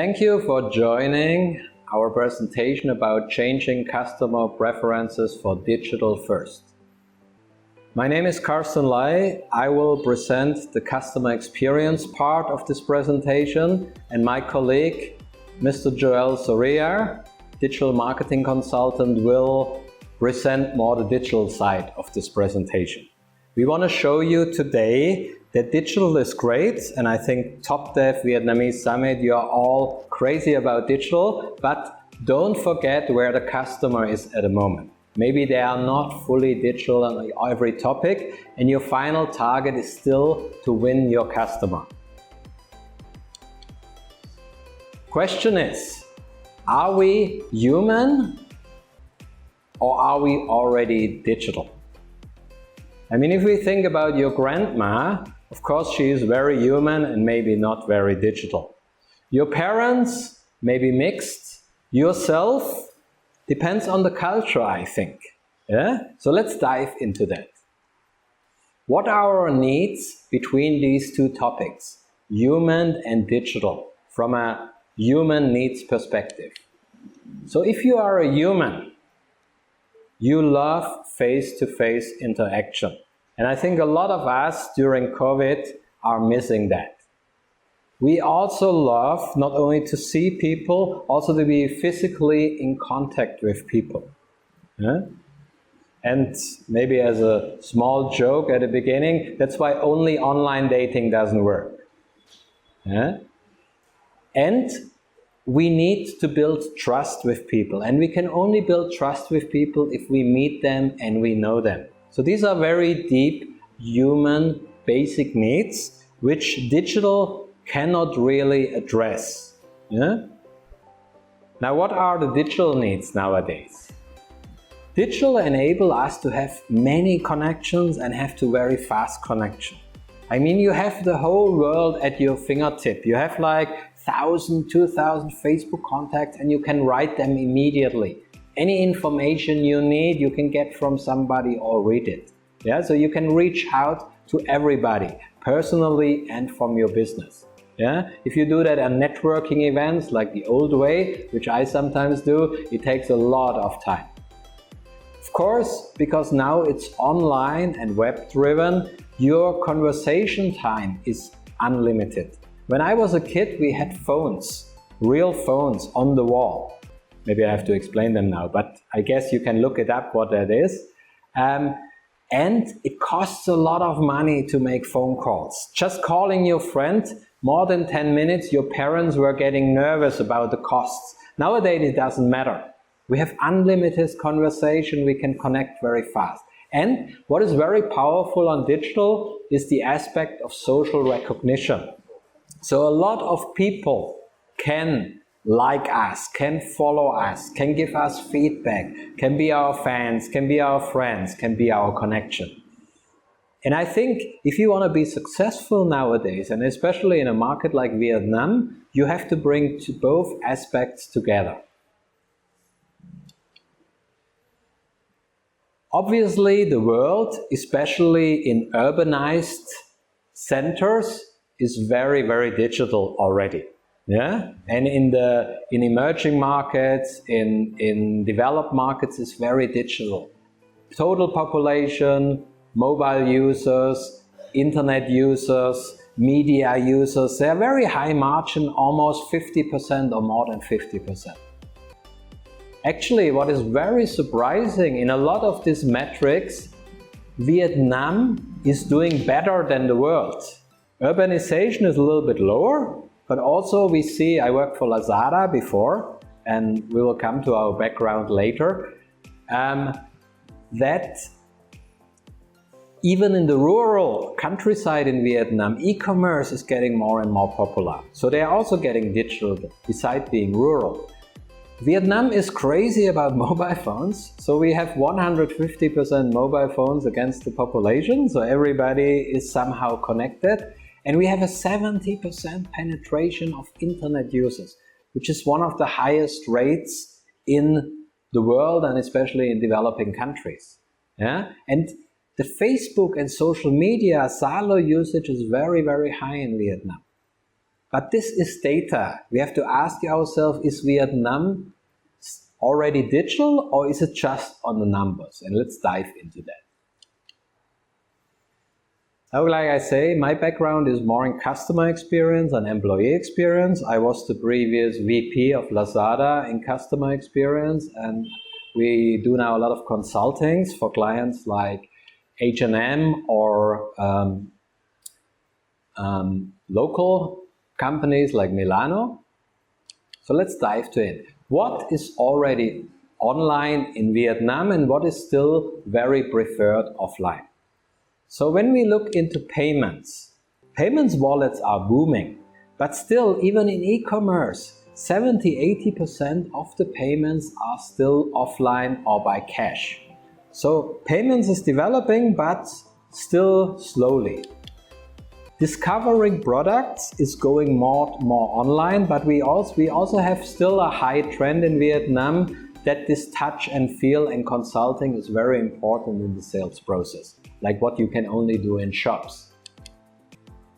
Thank you for joining our presentation about changing customer preferences for digital first. My name is Carsten Ley. I will present the customer experience part of this presentation, and my colleague, Mr. Joel Soria, digital marketing consultant, will present more the digital side of this presentation. We want to show you today that digital is great, and I think Top Dev Vietnamese Summit, you are all crazy about digital, but don't forget where the customer is at the moment. Maybe they are not fully digital on every topic, and your final target is still to win your customer. Question is, are we human or are we already digital? I mean, if we think about your grandma, of course she is very human and maybe not very digital. Your parents, maybe mixed. Yourself, depends on the culture, I think. Yeah? So let's dive into that. What are our needs between these two topics, human and digital, from a human needs perspective? So if you are a human, you love face-to-face interaction. And I think a lot of us during COVID are missing that. We also love not only to see people, also to be physically in contact with people. Yeah? And maybe as a small joke at the beginning, that's why only online dating doesn't work. Yeah? And we need to build trust with people, and we can only build trust with people if we meet them and we know them. So these are very deep human basic needs which digital cannot really address. Yeah? Now, what are the digital needs nowadays? Digital enable us to have many connections and have to very fast connection. I mean, you have the whole world at your fingertip. You have like 1,000, 2,000 Facebook contacts and you can write them immediately. Any information you need, you can get from somebody or read it. Yeah, so you can reach out to everybody, personally and from your business. Yeah, if you do that at networking events like the old way, which I sometimes do, it takes a lot of time. Of course, because now it's online and web driven, your conversation time is unlimited. When I was a kid, we had phones, real phones on the wall. Maybe I have to explain them now, but I guess you can look it up what that is. And it costs a lot of money to make phone calls. Just calling your friend more than 10 minutes, your parents were getting nervous about the costs. Nowadays it doesn't matter. We have unlimited conversation, we can connect very fast. And what is very powerful on digital is the aspect of social recognition. So a lot of people can like us, can follow us, can give us feedback, can be our fans, can be our friends, can be our connection. And I think if you want to be successful nowadays, and especially in a market like Vietnam, you have to bring both aspects together. Obviously, the world, especially in urbanized centers, is very, very digital already. Yeah, and in emerging markets, in developed markets, is very digital. Total population, mobile users, internet users, media users, they are very high margin, almost 50% or more than 50%. Actually, what is very surprising, in a lot of these metrics, Vietnam is doing better than the world. Urbanization is a little bit lower, but also we see, I worked for Lazada before, and we will come to our background later, that even in the rural countryside in Vietnam, e-commerce is getting more and more popular. So they are also getting digital besides being rural. Vietnam is crazy about mobile phones, so we have 150% mobile phones against the population, so everybody is somehow connected. And we have a 70% penetration of internet users, which is one of the highest rates in the world and especially in developing countries. Yeah? And the Facebook and social media, Zalo usage is very, very high in Vietnam. But this is data. We have to ask ourselves, is Vietnam already digital or is it just on the numbers? And let's dive into that. So like I say, my background is more in customer experience and employee experience. I was the previous VP of Lazada in customer experience, and we do now a lot of consultings for clients like H&M or local companies like Milano. So let's dive to it. What is already online in Vietnam and what is still very preferred offline? So when we look into payments wallets are booming, but still even in e-commerce, 70–80% of the payments are still offline or by cash. So payments is developing, but still slowly. Discovering products is going more online, but we also have still a high trend in Vietnam that this touch and feel and consulting is very important in the sales process, like what you can only do in shops.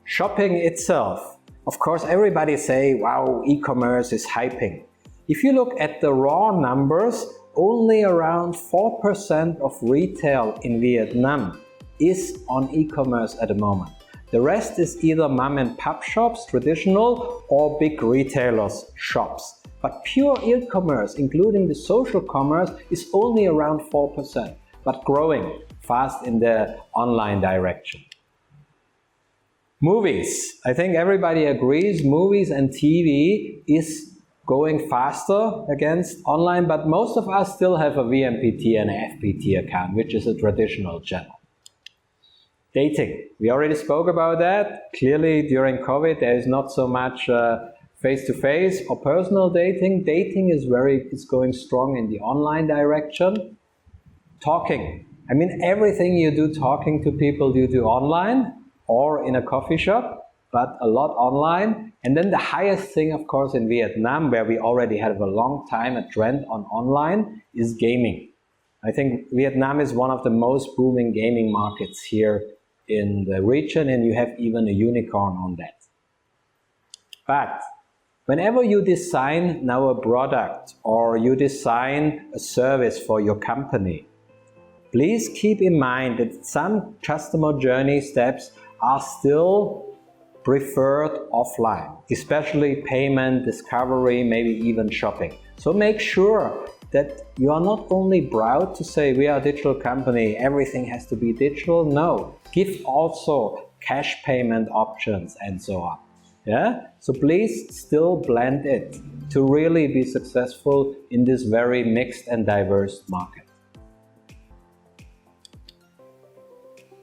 Shopping itself, of course, everybody say, wow, e-commerce is hyping. If you look at the raw numbers, only around 4% of retail in Vietnam is on e-commerce at the moment. The rest is either mom and pop shops, traditional, or big retailers' shops. But pure e-commerce, including the social commerce, is only around 4%, but growing fast in the online direction. Movies. I think everybody agrees movies and TV is going faster against online, but most of us still have a VMPT and an FPT account, which is a traditional channel. Dating. We already spoke about that. Clearly, during COVID, there is not so much face-to-face or personal dating. Dating is going strong in the online direction. Talking. I mean, everything you do talking to people you do online or in a coffee shop, but a lot online. And then the highest thing, of course, in Vietnam, where we already have a long time a trend on online, is gaming. I think Vietnam is one of the most booming gaming markets here in the region, and you have even a unicorn on that. But whenever you design now a product or you design a service for your company, please keep in mind that some customer journey steps are still preferred offline, especially payment, discovery, maybe even shopping. So make sure that you are not only proud to say we are a digital company, everything has to be digital. No, give also cash payment options and so on. Yeah? So please still blend it to really be successful in this very mixed and diverse market.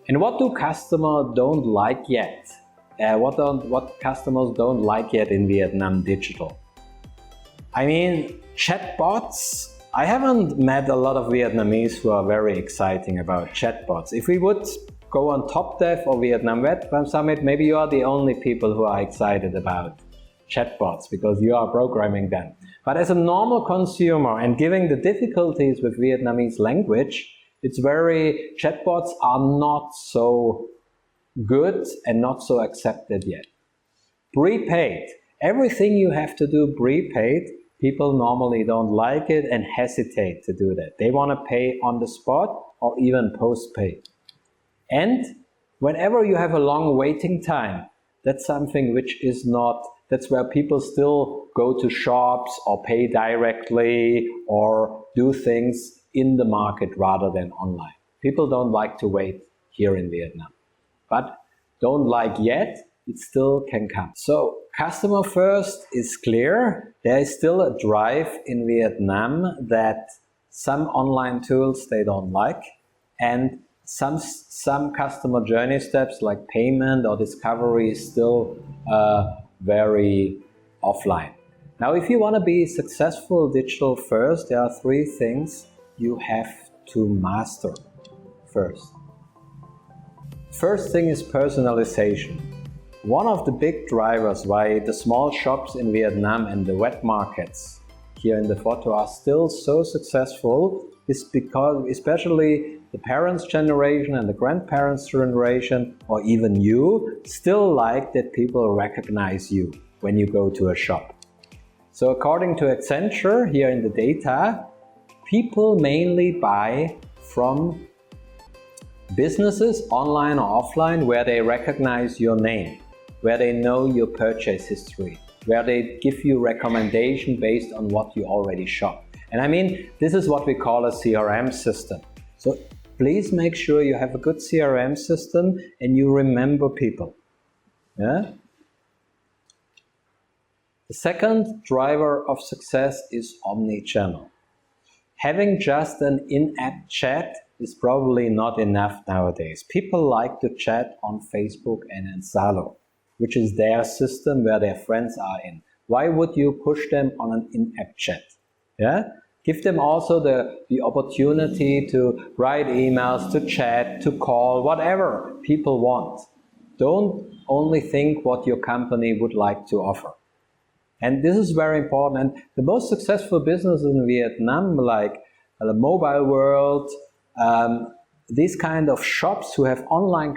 And what do customers don't like yet? What customers don't like yet in Vietnam digital? I mean, chatbots. I haven't met a lot of Vietnamese who are very exciting about chatbots. If we would go on Top Dev or Vietnam Web Summit, maybe you are the only people who are excited about chatbots because you are programming them. But as a normal consumer and given the difficulties with Vietnamese language, chatbots are not so good and not so accepted yet. Prepaid. Everything you have to do prepaid, people normally don't like it and hesitate to do that. They want to pay on the spot or even postpaid. And whenever you have a long waiting time, that's something which is not, that's where people still go to shops or pay directly or do things in the market rather than online. People don't like to wait here in Vietnam. But don't like yet, it still can come. So customer first is clear. There is still a drive in Vietnam that some online tools they don't like, and some customer journey steps like payment or discovery is still very offline. Now, if you want to be successful digital first, there are 3 things you have to master first. First thing is personalization. One of the big drivers why the small shops in Vietnam and the wet markets here in the photo are still so successful is because especially the parents' generation and the grandparents' generation, or even you, still like that people recognize you when you go to a shop. So according to Accenture, here in the data, people mainly buy from businesses, online or offline, where they recognize your name, where they know your purchase history, where they give you recommendation based on what you already shop. And I mean, this is what we call a CRM system. So please make sure you have a good CRM system and you remember people. Yeah? The second driver of success is omni-channel. Having just an in-app chat is probably not enough nowadays. People like to chat on Facebook and in Zalo, which is their system where their friends are in. Why would you push them on an in-app chat? Yeah? Give them also the opportunity to write emails, to chat, to call, whatever people want. Don't only think what your company would like to offer. And this is very important. And the most successful businesses in Vietnam, like the mobile world, these kind of shops who have online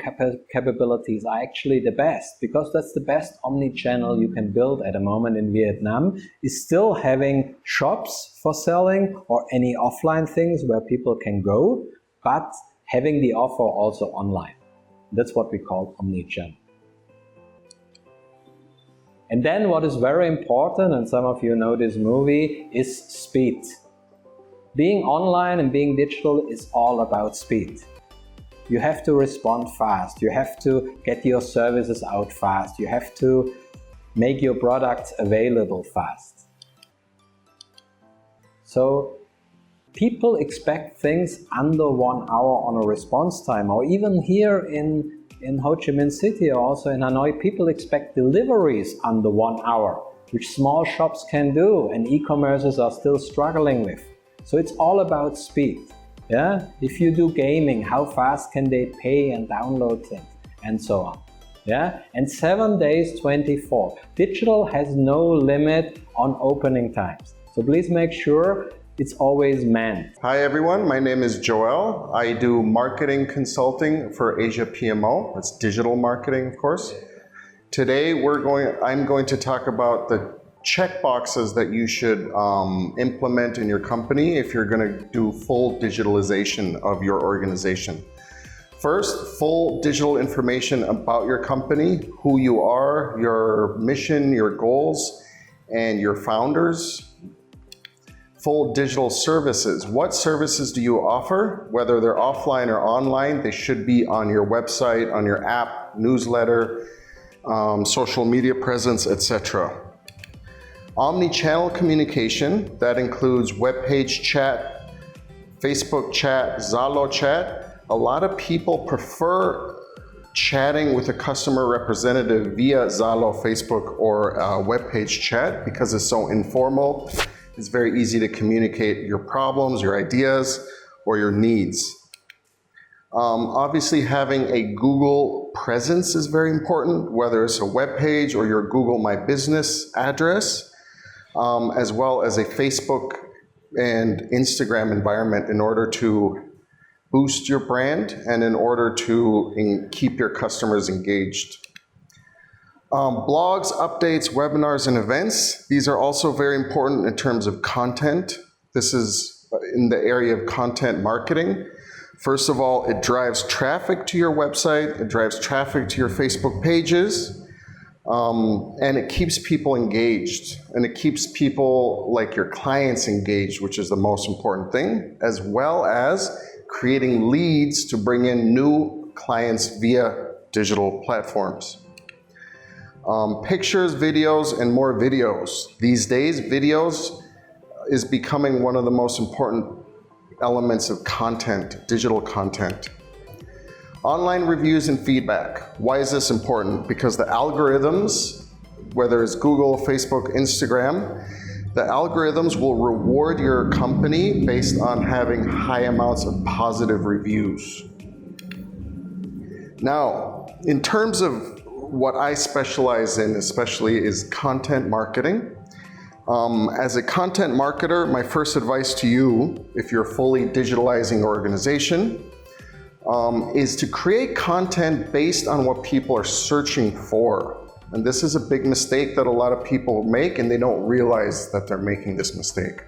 capabilities are actually the best, because that's the best omni-channel you can build at the moment in Vietnam, is still having shops for selling or any offline things where people can go, but having the offer also online. That's what we call omni-channel. And then what is very important, and some of you know this movie, is speed. Being online and being digital is all about speed. You have to respond fast. You have to get your services out fast. You have to make your products available fast. So people expect things under 1 hour on a response time, or even here in Ho Chi Minh City or also in Hanoi, people expect deliveries under 1 hour, which small shops can do and e-commerces are still struggling with. So it's all about speed. Yeah? If you do gaming, how fast can they pay and download things and so on. Yeah? And 7 days, 24. Digital has no limit on opening times. So please make sure it's always manned. Hi everyone, my name is Joel. I do marketing consulting for Asia PMO. That's digital marketing, of course. Today I'm going to talk about the check boxes that you should implement in your company if you're going to do full digitalization of your organization. First, full digital information about your company, who you are, your mission, your goals, and your founders. Full digital services. What services do you offer? Whether they're offline or online, they should be on your website, on your app, newsletter, social media presence, etc. Omni-channel communication, that includes webpage chat, Facebook chat, Zalo chat. A lot of people prefer chatting with a customer representative via Zalo, Facebook, or webpage chat because it's so informal. It's very easy to communicate your problems, your ideas, or your needs. Obviously, having a Google presence is very important, whether it's a web page or your Google My Business address, as well as a Facebook and Instagram environment in order to boost your brand and in order to keep your customers engaged. Blogs, updates, webinars, and events. These are also very important in terms of content. This is in the area of content marketing. First of all, it drives traffic to your website, it drives traffic to your Facebook pages, and it keeps people engaged. And it keeps people like your clients engaged, which is the most important thing, as well as creating leads to bring in new clients via digital platforms. Pictures, videos, and more videos. These days, videos is becoming one of the most important elements of content, digital content. Online reviews and feedback. Why is this important? Because the algorithms, whether it's Google, Facebook, Instagram, the algorithms will reward your company based on having high amounts of positive reviews. Now, in terms of what I specialize in especially is content marketing. As a content marketer, my first advice to you, if you're fully digitalizing your organization, is to create content based on what people are searching for. And this is a big mistake that a lot of people make, and they don't realize that they're making this mistake.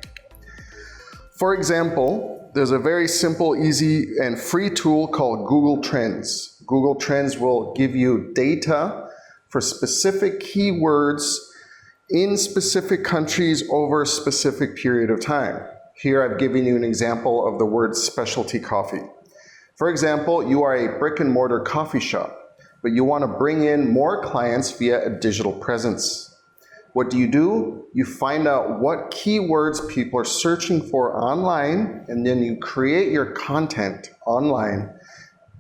For example, there's a very simple, easy, and free tool called Google Trends. Google Trends will give you data for specific keywords in specific countries over a specific period of time. Here I've given you an example of the word specialty coffee. For example, you are a brick and mortar coffee shop, but you want to bring in more clients via a digital presence. What do? You find out what keywords people are searching for online, and then you create your content online,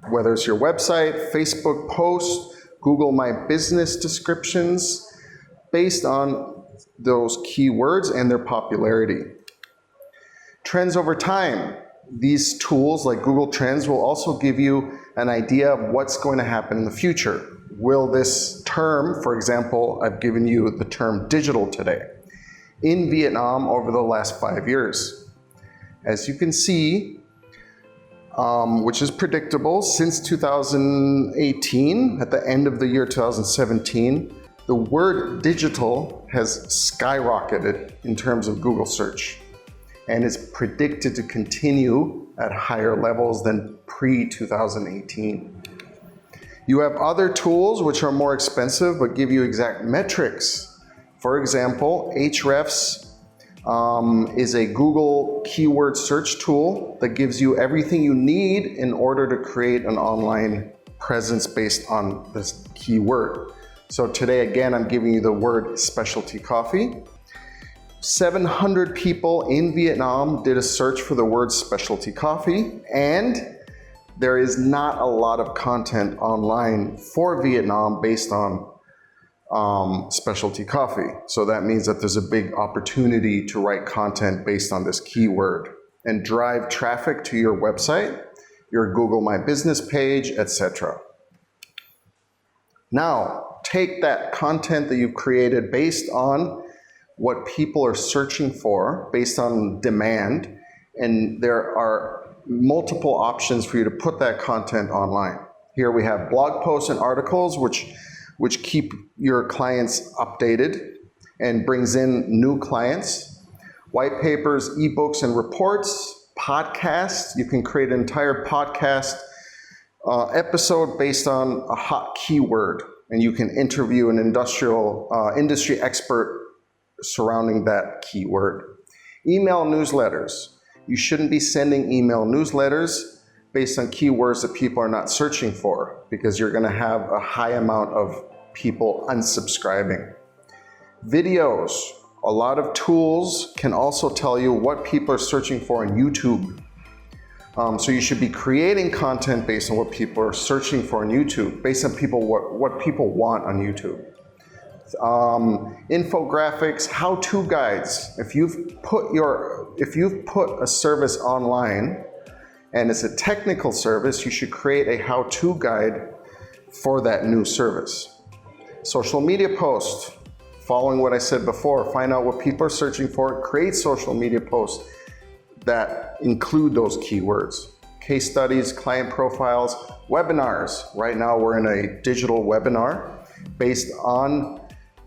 whether it's your website, Facebook post, Google My Business descriptions, based on those keywords and their popularity. Trends over time. These tools like Google Trends will also give you an idea of what's going to happen in the future. Will this term, for example, I've given you the term digital today, in Vietnam over the last 5 years. As you can see, which is predictable, since 2018, at the end of the year 2017, the word digital has skyrocketed in terms of Google search, and is predicted to continue at higher levels than pre-2018. You have other tools which are more expensive but give you exact metrics. For example, Ahrefs is a Google keyword search tool that gives you everything you need in order to create an online presence based on this keyword. So today, again, I'm giving you the word specialty coffee. 700 people in Vietnam did a search for the word specialty coffee, and there is not a lot of content online for Vietnam based on specialty coffee. So that means that there's a big opportunity to write content based on this keyword and drive traffic to your website, your Google My Business page, etc. Now, take that content that you've created based on what people are searching for, based on demand, and there are multiple options for you to put that content online. Here we have blog posts and articles which keep your clients updated and brings in new clients. White papers, ebooks, and reports. Podcasts. You can create an entire podcast episode based on a hot keyword, and you can interview an industry expert surrounding that keyword. Email newsletters. You shouldn't be sending email newsletters based on keywords that people are not searching for, because you're going to have a high amount of people unsubscribing. Videos. A lot of tools can also tell you what people are searching for on YouTube. So you should be creating content based on what people are searching for on YouTube, based on what people want on YouTube. Infographics, how-to guides. If you've put a service online and it's a technical service, you should create a how-to guide for that new service. Social media posts, following what I said before, find out what people are searching for, create social media posts that include those keywords. Case studies, client profiles, webinars. Right now we're in a digital webinar based on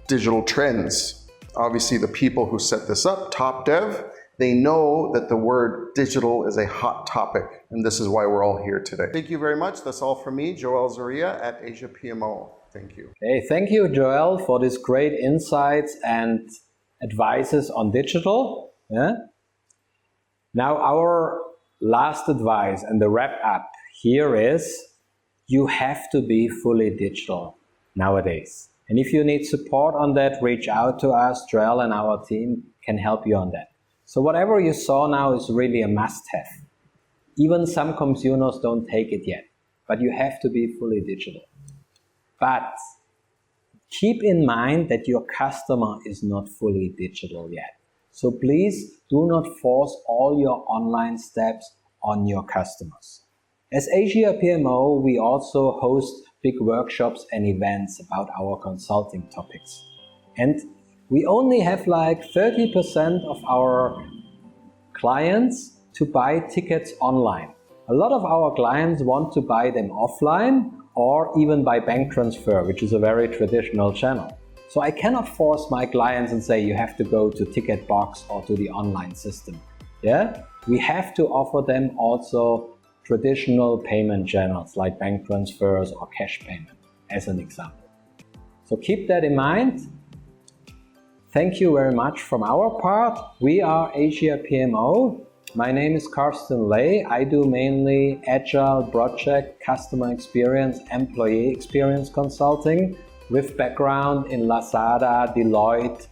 digital trends. Obviously, the people who set this up, Top Dev, they know that the word digital is a hot topic, and this is why we're all here today. Thank you very much. That's all from me, Joel Zaria at Asia PMO. Thank you. Hey, thank you, Joel, for these great insights and advices on digital. Yeah? Now, our last advice and the wrap up here is you have to be fully digital nowadays. And if you need support on that, reach out to us. Joel and our team can help you on that. So whatever you saw now is really a must-have. Even some consumers don't take it yet, but you have to be fully digital. But keep in mind that your customer is not fully digital yet. So please do not force all your online steps on your customers. As Asia PMO, we also host big workshops and events about our consulting topics. And we only have like 30% of our clients to buy tickets online. A lot of our clients want to buy them offline, or even by bank transfer, which is a very traditional channel. So I cannot force my clients and say you have to go to Ticketbox or to the online system. Yeah, we have to offer them also traditional payment channels like bank transfers or cash payment, as an example. So keep that in mind. Thank you very much from our part. We are Asia PMO. My name is Carsten Ley. I do mainly agile project, customer experience, employee experience consulting with background in Lazada, Deloitte,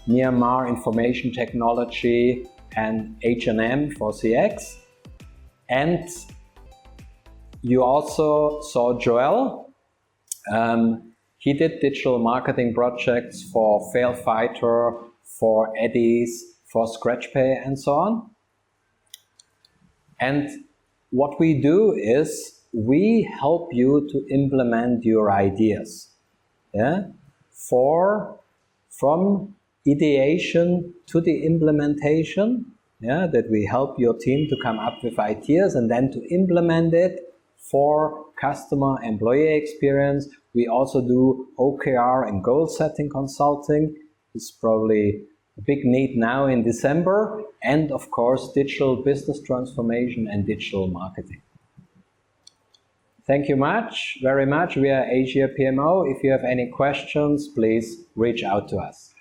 Myanmar Information Technology, and H&M for CX. And you also saw Joel. He did digital marketing projects for Failfighter, for Eddies, for ScratchPay, and so on. And what we do is we help you to implement your ideas. Yeah? From ideation to the implementation, yeah, that we help your team to come up with ideas and then to implement it for customer employee experience. We also do OKR and goal setting consulting. It's probably a big need now in December. And of course, digital business transformation and digital marketing. Thank you very much. We are Asia PMO. If you have any questions, please reach out to us.